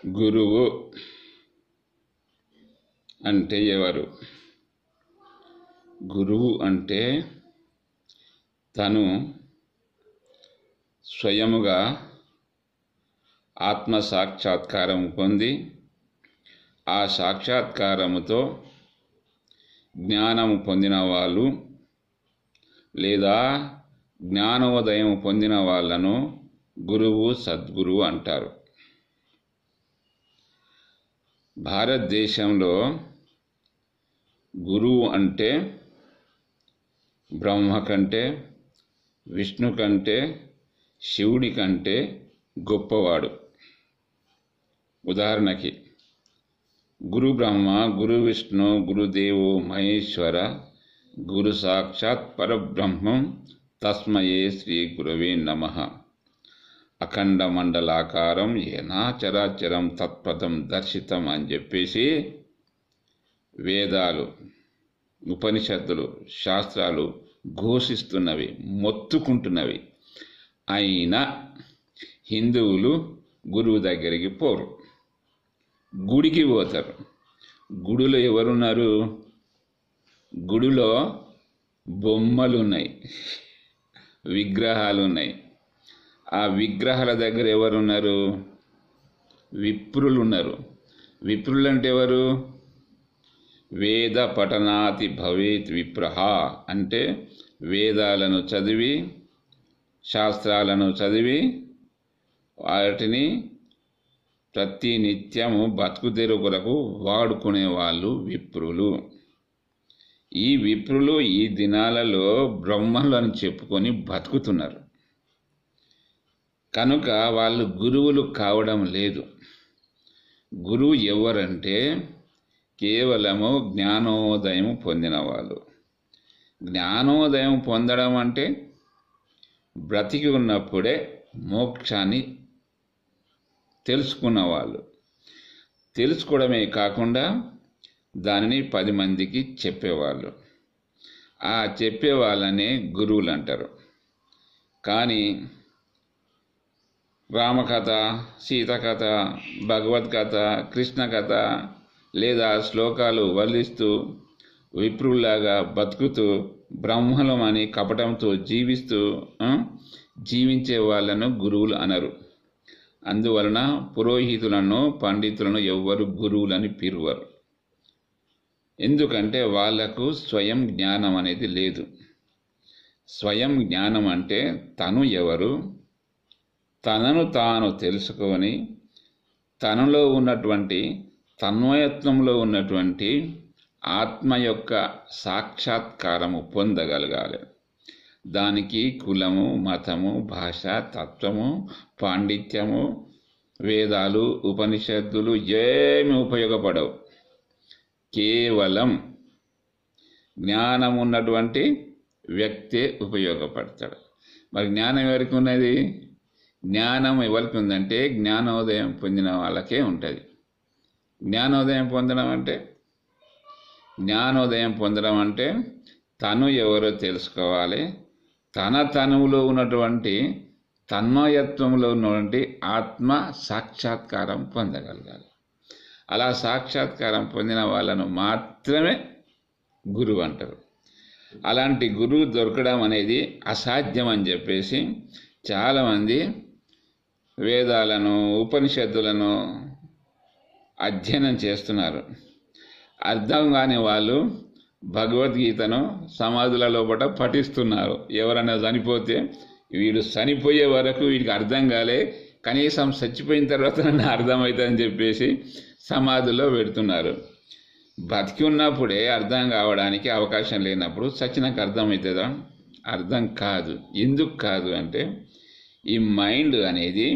గురువు అంటే ఎవరు? గురువు అంటే తను స్వయముగా ఆత్మ సాక్షాత్కారం పొంది ఆ సాక్షాత్కారముతో జ్ఞానము పొందిన వాళ్ళు లేదా జ్ఞానోదయం పొందిన వాళ్ళను గురువు సద్గురువు అంటారు. భారతదేశంలో గురువు అంటే బ్రహ్మ కంటే, విష్ణు కంటే, శివుడి కంటే గొప్పవాడు. ఉదాహరణకి గురు బ్రహ్మ, గురు విష్ణు, గురుదేవో మహేశ్వర, గురు సాక్షాత్ పరబ్రహ్మం తస్మయే శ్రీ గురవే నమః. అఖండ మండలాకారం ఏనా చరాచరం తత్పదం దర్శితం అని చెప్పేసి వేదాలు, ఉపనిషత్తులు, శాస్త్రాలు ఘోషిస్తున్నవి, మొత్తుకుంటున్నవి. అయినా హిందువులు గురువు దగ్గరికి పోరు, గుడికి పోతారు. గుడిలో ఎవరున్నారు? గుడిలో బొమ్మలు ఉన్నాయి, విగ్రహాలు ఉన్నాయి. ఆ విగ్రహాల దగ్గర ఎవరున్నారు? విప్రులు ఉన్నారు. విప్రులు అంటే ఎవరు? వేద పఠనాతి భవేత్ విప్రహ అంటే వేదాలను చదివి, శాస్త్రాలను చదివి వాటిని ప్రతి నిత్యము బతుకుతెరువు కొరకు వాడుకునే వాళ్ళు విప్రులు. ఈ విప్రులు ఈ దినాలలో బ్రహ్మలు అని చెప్పుకొని బతుకుతున్నారు కనుక వాళ్ళు గురువులు కావడం లేదు. గురువు ఎవరంటే కేవలము జ్ఞానోదయం పొందిన వాళ్ళు. జ్ఞానోదయం పొందడం అంటే బ్రతికి ఉన్నప్పుడే మోక్షాన్ని తెలుసుకున్నవాళ్ళు. తెలుసుకోవడమే కాకుండా దానిని 10 మందికి చెప్పేవాళ్ళు. ఆ చెప్పేవాళ్ళనే గురువులు అంటారు. కానీ రామకథ, సీతకథ, భగవద్గీత, కృష్ణ కథ లేదా శ్లోకాలు వల్లిస్తూ విప్రుల్లాగా బతుకుతూ బ్రహ్మలమని కపటంతో జీవించే వాళ్ళను గురువులు అనరు. అందువలన పురోహితులను, పండితులను ఎవ్వరు గురువులని పిలువరు. ఎందుకంటే వాళ్లకు స్వయం జ్ఞానం అనేది లేదు. స్వయం జ్ఞానం అంటే తను ఎవరు, తనను తాను తెలుసుకొని తనలో ఉన్నటువంటి తన్మయత్వంలో ఉన్నటువంటి ఆత్మ యొక్క సాక్షాత్కారము పొందగలగాలి. దానికి కులము, మతము, భాష, తత్వము, పాండిత్యము, వేదాలు, ఉపనిషత్తులు ఏమి ఉపయోగపడవు. కేవలం జ్ఞానం ఉన్నటువంటి వ్యక్తే ఉపయోగపడతాడు. మరి జ్ఞానం ఎవరికి ఉన్నది? జ్ఞానం ఎవరికి ఉందంటే జ్ఞానోదయం పొందిన వాళ్ళకే ఉంటుంది. జ్ఞానోదయం పొందడం అంటే తను ఎవరో తెలుసుకోవాలి. తన తనువులో ఉన్నటువంటి తన్మయత్వంలో ఉన్నటువంటి ఆత్మ సాక్షాత్కారం పొందగలగాలి. అలా సాక్షాత్కారం పొందిన వాళ్ళను మాత్రమే గురువు అంటారు. అలాంటి గురువు దొరకడం అనేది అసాధ్యం అని చెప్పేసి చాలామంది వేదాలను, ఉపనిషత్తులను అధ్యయనం చేస్తున్నారు. అర్థం కాని వాళ్ళు భగవద్గీతను సమాధుల లోపల పఠిస్తున్నారు. ఎవరైనా చనిపోతే వీడు చనిపోయే వరకు వీడికి అర్థం కాలే, కనీసం చచ్చిపోయిన తర్వాత నన్ను అర్థమవుతుందని చెప్పేసి సమాధుల్లో పెడుతున్నారు. బతికి ఉన్నప్పుడే అర్థం కావడానికి అవకాశం లేనప్పుడు చచ్చినాక అర్థమవుతుందా? అర్థం కాదు. ఎందుకు కాదు అంటే ఈ మైండ్ అనేది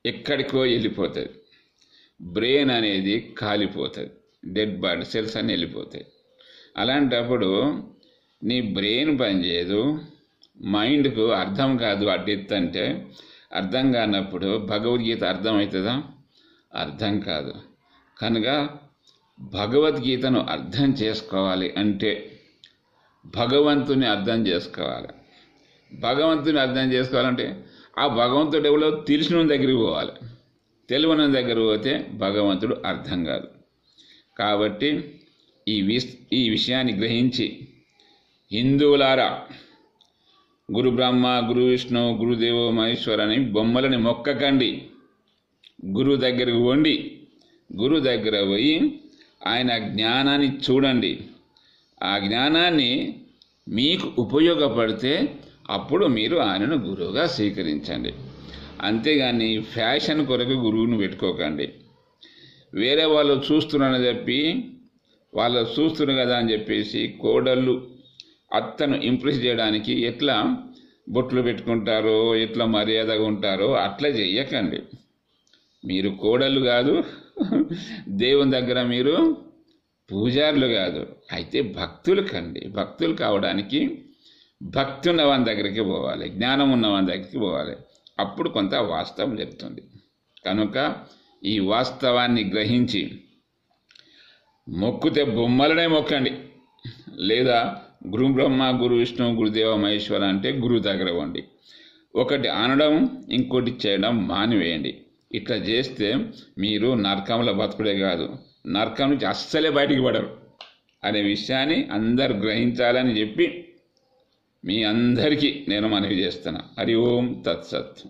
ఎక్కడికో వెళ్ళిపోతుంది. బ్రెయిన్ అనేది కాలిపోతుంది, డెడ్ బాడీ సెల్స్ అన్నీ వెళ్ళిపోతాయి. అలాంటప్పుడు నీ బ్రెయిన్ పనిచేయదు, మైండ్కు అర్థం కాదు. అడ్డెత్తంటే అర్థం కానప్పుడు భగవద్గీత అర్థమవుతుందా? అర్థం కాదు. కనుక భగవద్గీతను అర్థం చేసుకోవాలి అంటే భగవంతుని అర్థం చేసుకోవాలి. భగవంతుని అర్థం చేసుకోవాలంటే ఆ భగవంతుడు ఎవరో తెలిసిన దగ్గరికి పోవాలి. తెలియని దగ్గర పోతే భగవంతుడు అర్థం కాదు. కాబట్టి ఈ విషయాన్ని గ్రహించి హిందువులారా, గురు బ్రహ్మ, గురు విష్ణు, గురుదేవో మహేశ్వర అని బొమ్మలని మొక్కకండి. గురువు దగ్గరకు వండి, గురువు దగ్గర పోయి ఆయన జ్ఞానాన్ని చూడండి. ఆ జ్ఞానాన్ని మీకు ఉపయోగపడితే అప్పుడు మీరు ఆయనను గురువుగా స్వీకరించండి. అంతేగాని ఫ్యాషన్ కొరకు గురువును పెట్టుకోకండి. వేరే వాళ్ళు చూస్తున్నారని చెప్పి, వాళ్ళు చూస్తున్నారు కదా అని చెప్పేసి కోడళ్ళు అత్తను ఇంప్రెస్ చేయడానికి ఎట్లా బొట్లు పెట్టుకుంటారో, ఎట్లా మర్యాదగా ఉంటారో అట్లా చెయ్యకండి. మీరు కోడళ్ళు కాదు, దేవుని దగ్గర మీరు పూజారులు కాదు, అయితే భక్తులు కండి. భక్తులు కావడానికి భక్తి ఉన్నవాని దగ్గరికి పోవాలి, జ్ఞానం ఉన్నవాని దగ్గరికి పోవాలి. అప్పుడు కొంత వాస్తవం చెప్తుంది. కనుక ఈ వాస్తవాన్ని గ్రహించి మొక్కుతే బొమ్మలనే మొక్కండి, లేదా గురు బ్రహ్మ, గురు విష్ణు, గురుదేవ మహేశ్వర అంటే గురువు దగ్గర ఇవ్వండి. ఒకటి అనడం, ఇంకోటి చేయడం మానివేయండి. ఇట్లా చేస్తే మీరు నరకంలో బతుకుడే కాదు, నరకం నుంచి అస్సలే బయటికి పడరు అనే విషయాన్ని అందరు గ్రహించాలని చెప్పి మీ అందరికీ నేను మనవి చేస్తున్నా. హరి ఓం తత్సత్.